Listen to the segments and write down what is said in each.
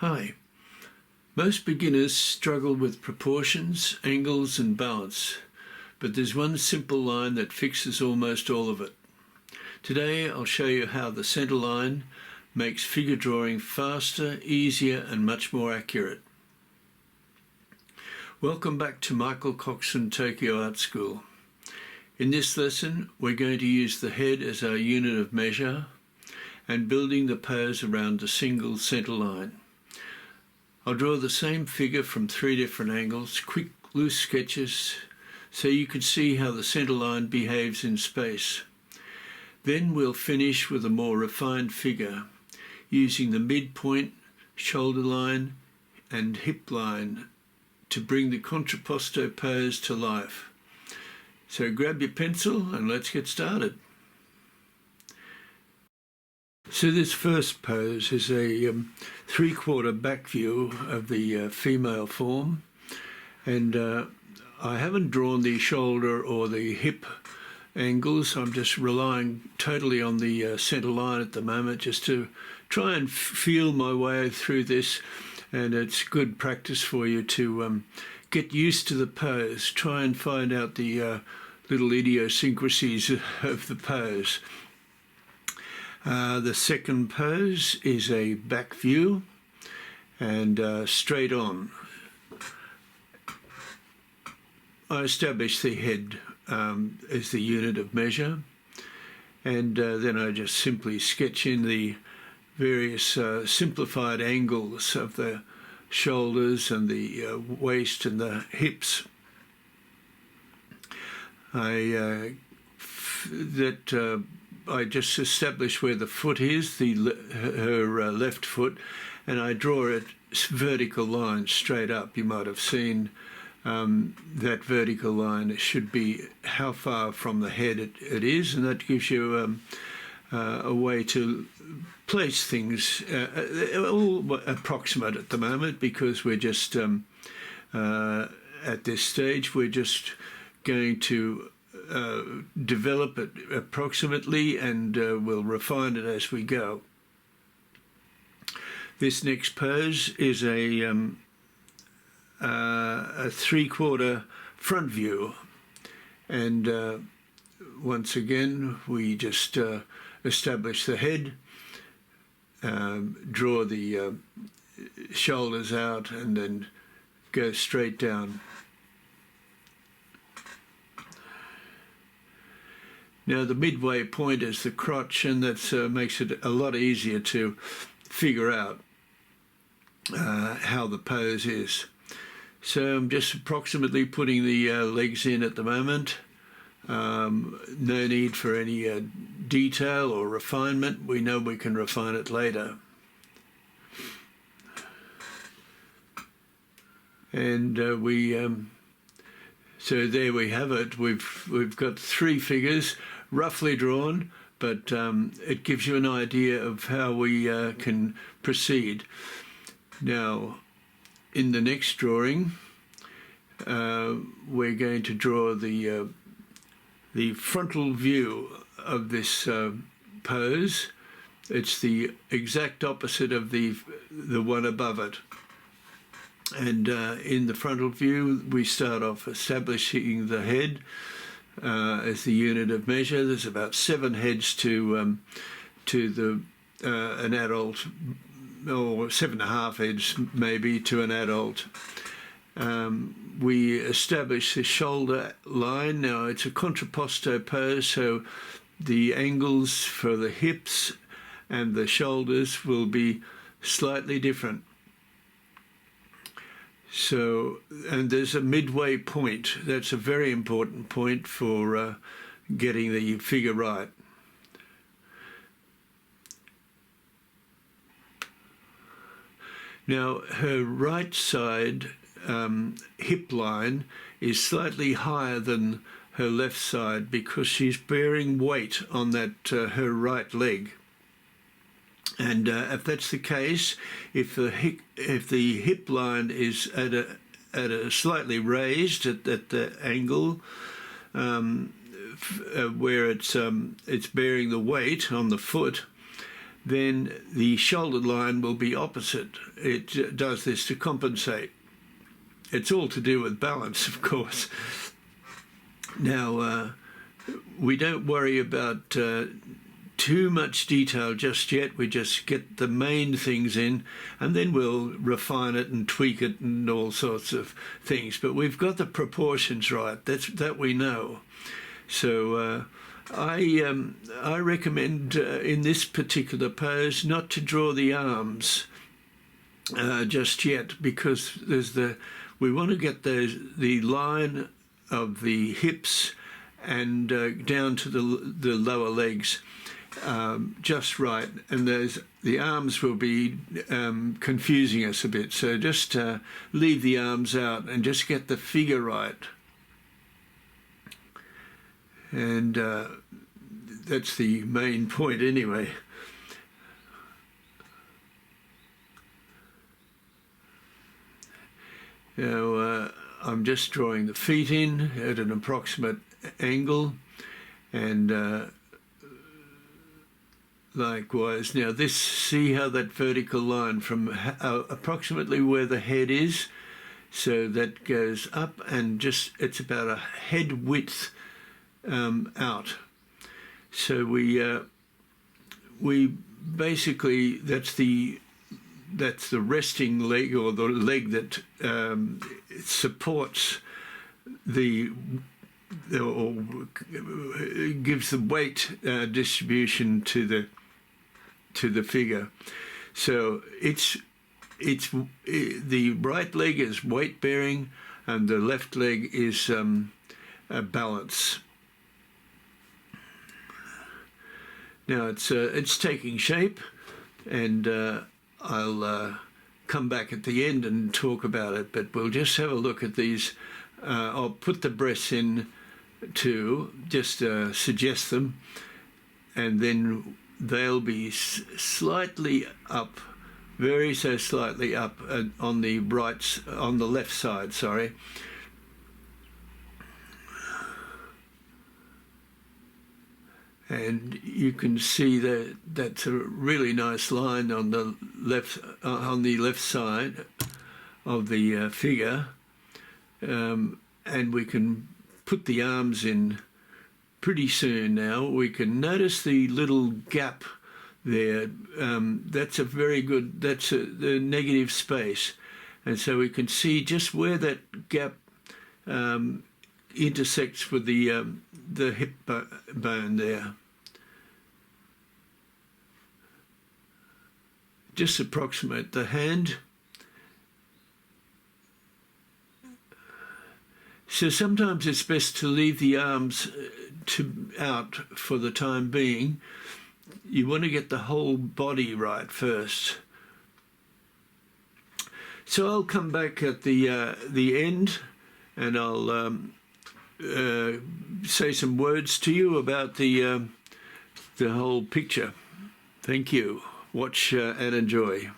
Hi. Most beginners struggle with proportions, angles and balance, but there's one simple line that fixes almost all of it. Today I'll show you how the Centerline makes figure drawing faster, easier and much more accurate. Welcome back to Michael Coxon Tokyo Art School. In this lesson we're going to use the head as our unit of measure and building the pose around a single center line. I'll draw the same figure from 3 different angles, quick loose sketches, so you can see how the center line behaves in space. Then we'll finish with a more refined figure, using the midpoint, shoulder line and hip line to bring the contrapposto pose to life. So grab your pencil and let's get started. So this first pose is a 3/4 back view of the female form, and I haven't drawn the shoulder or the hip angles. I'm just relying totally on the center line at the moment just to try and feel my way through this, and it's good practice for you to get used to the pose, try and find out the little idiosyncrasies of the pose. The second pose is a back view and straight on. I establish the head as the unit of measure, and then I just simply sketch in the various simplified angles of the shoulders and the waist and the hips. I just establish where the foot is, her left foot, and I draw a vertical line straight up. You might have seen that vertical line. It should be how far from the head it is, and that gives you a way to place things, all approximate at the moment, because we're just, at this stage, we're just going to develop it approximately, and we'll refine it as we go. This next pose is a 3/4 front view, and once again we just establish the head, draw the shoulders out and then go straight down. Now the midway point is the crotch, and that makes it a lot easier to figure out how the pose is. So I'm just approximately putting the legs in at the moment. No need for any detail or refinement. We know we can refine it later. And so there we have it. We've got 3 figures roughly drawn, but it gives you an idea of how we can proceed. Now, in the next drawing, we're going to draw the frontal view of this pose. It's the exact opposite of the one above it. And in the frontal view, we start off establishing the head as the unit of measure. There's about 7 heads to an adult, or 7.5 heads maybe to an adult. We establish the shoulder line. Now it's a contrapposto pose, so the angles for the hips and the shoulders will be slightly different. So, and there's a midway point. That's a very important point for getting the figure right. Now, her right side hip line is slightly higher than her left side because she's bearing weight on that her right leg. And if that's the case, if the hip line is at a slightly raised at the angle where it's bearing the weight on the foot, then the shoulder line will be opposite. It does this to compensate. It's all to do with balance, of course. Now, we don't worry about too much detail just yet. We just get the main things in, and then we'll refine it and tweak it and all sorts of things. But we've got the proportions right. That we know. So I recommend in this particular pose not to draw the arms just yet, because we want to get the line of the hips and down to the lower legs just right, and the arms will be confusing us a bit. So just leave the arms out and just get the figure right. And that's the main point anyway. Now I'm just drawing the feet in at an approximate angle, and likewise. Now see how that vertical line from approximately where the head is, so that goes up, and it's about a head width out. So we basically, that's the resting leg, or the leg that supports or gives the weight distribution to the figure. So the right leg is weight bearing, and the left leg is a balance. Now it's taking shape, and I'll come back at the end and talk about it, but we'll just have a look at these. I'll put the breasts in too, just suggest them, and then they'll be slightly up, very so slightly up on the left side, sorry. And you can see that that's a really nice line on the left side of the figure, and we can put the arms in pretty soon. Now we can notice the little gap there. That's a very good. That's the negative space, and so we can see just where that gap intersects with the hip bone there. Just approximate the hand. So sometimes it's best to leave the arms out for the time being. You want to get the whole body right first. So I'll come back at the end, and I'll say some words to you about the whole picture. Thank you. Watch and enjoy.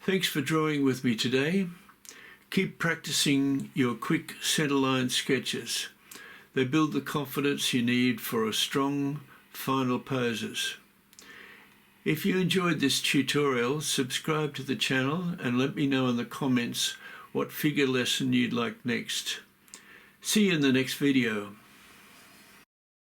Thanks for drawing with me today. Keep practicing your quick centerline sketches. They build the confidence you need for a strong final poses. If you enjoyed this tutorial, subscribe to the channel and let me know in the comments what figure lesson you'd like next. See you in the next video.